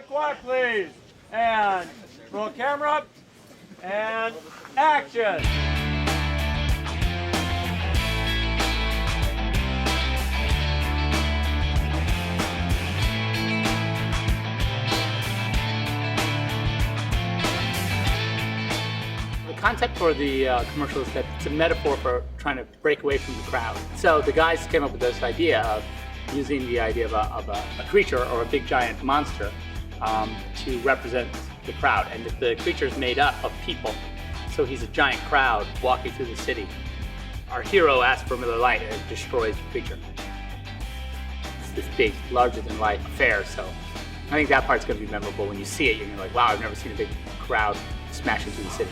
quiet, please. And roll camera. And action. The concept for the commercial is that it's a metaphor for trying to break away from the crowd. So the guys came up with this idea of using the idea of a creature or a big giant monster to represent the crowd. And the creature is made up of people. So he's a giant crowd walking through the city. Our hero asks for Miller Lite and it destroys the creature. It's this big, larger than life affair. So I think that part's going to be memorable. When you see it, you're gonna be like, wow, I've never seen a big crowd smashing through the city.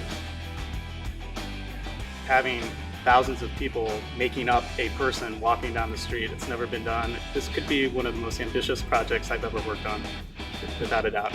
Having thousands of people making up a person walking down the street, it's never been done. This could be one of the most ambitious projects I've ever worked on, without a doubt.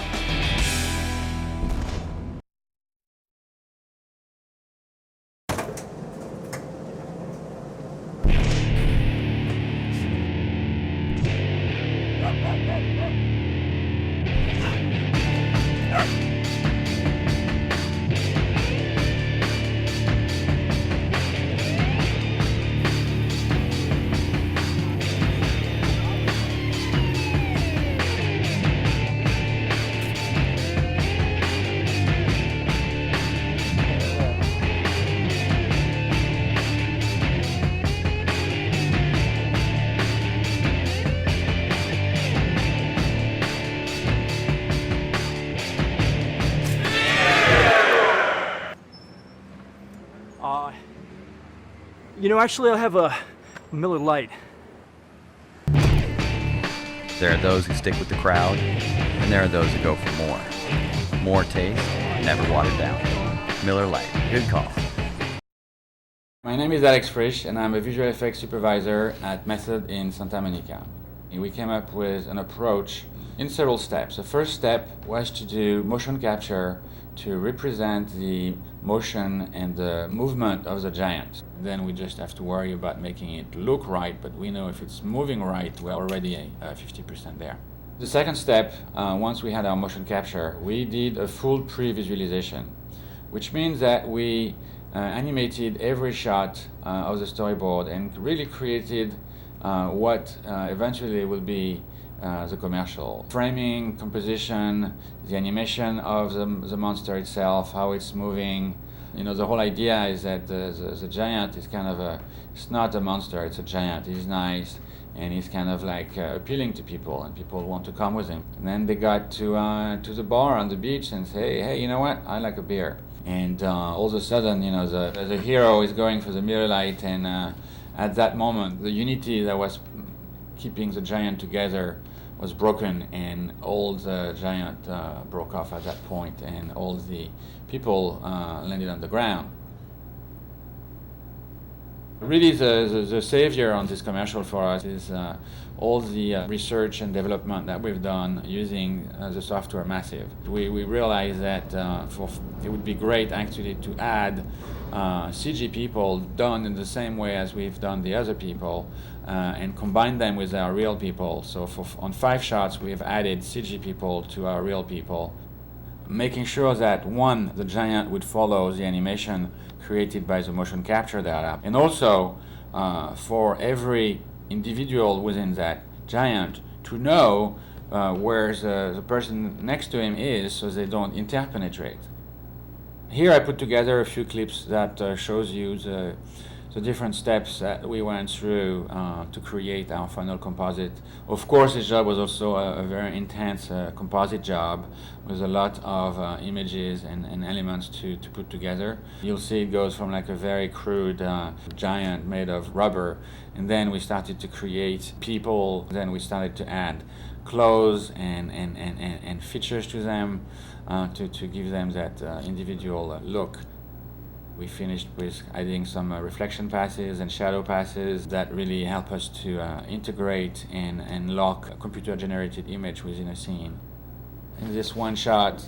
You know, actually, I have a Miller Lite. There are those who stick with the crowd, and there are those who go for more. More taste, never watered down. Miller Lite, good call. My name is Alex Frisch, and I'm a visual effects supervisor at Method in Santa Monica. We came up with an approach in several steps. The first step was to do motion capture to represent the motion and the movement of the giant. Then we just have to worry about making it look right, but we know if it's moving right, we're already 50% there. The second step, once we had our motion capture, we did a full pre-visualization, which means that we animated every shot of the storyboard and really created what eventually will be the commercial. Framing, composition, the animation of the monster itself, how it's moving. You know, the whole idea is that the giant is kind of it's not a monster, it's a giant. He's nice and he's kind of like appealing to people, and people want to come with him. And then they got to the bar on the beach and say, hey, you know what, I like a beer. And all of a sudden, you know, the hero is going for the Miller Lite, and at that moment, the unity that was keeping the giant together was broken, and all the giant broke off at that point, and all the people landed on the ground. Really, the savior on this commercial for us is all the research and development that we've done using the software Massive. We realized that it would be great actually to add CG people done in the same way as we've done the other people, and combine them with our real people. So on 5 shots, we've added CG people to our real people, making sure that one, the giant would follow the animation created by the motion capture data, and also for every individual within that giant to know where the person next to him is, so they don't interpenetrate. Here I put together a few clips that shows you the different steps that we went through to create our final composite. Of course, this job was also a very intense composite job with a lot of images and elements to put together. You'll see it goes from like a very crude giant made of rubber, and then we started to create people, then we started to add clothes and features to them to give them that individual look. We finished with adding some reflection passes and shadow passes that really help us to integrate and lock a computer-generated image within a scene. In this one shot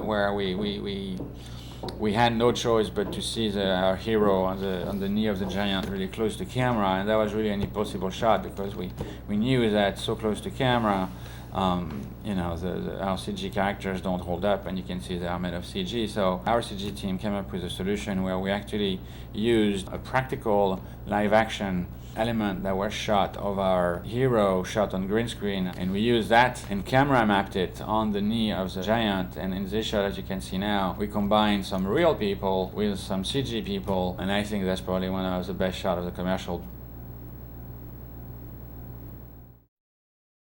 where we had no choice but to see our hero on the knee of the giant really close to camera, and that was really an impossible shot because we knew that so close to camera our CG characters don't hold up, and you can see they are made of CG. So our CG team came up with a solution where we actually used a practical live action element that was shot of our hero shot on green screen, and we used that and camera mapped it on the knee of the giant. And in this shot, as you can see now, we combined some real people with some CG people, and I think that's probably one of the best shots of the commercial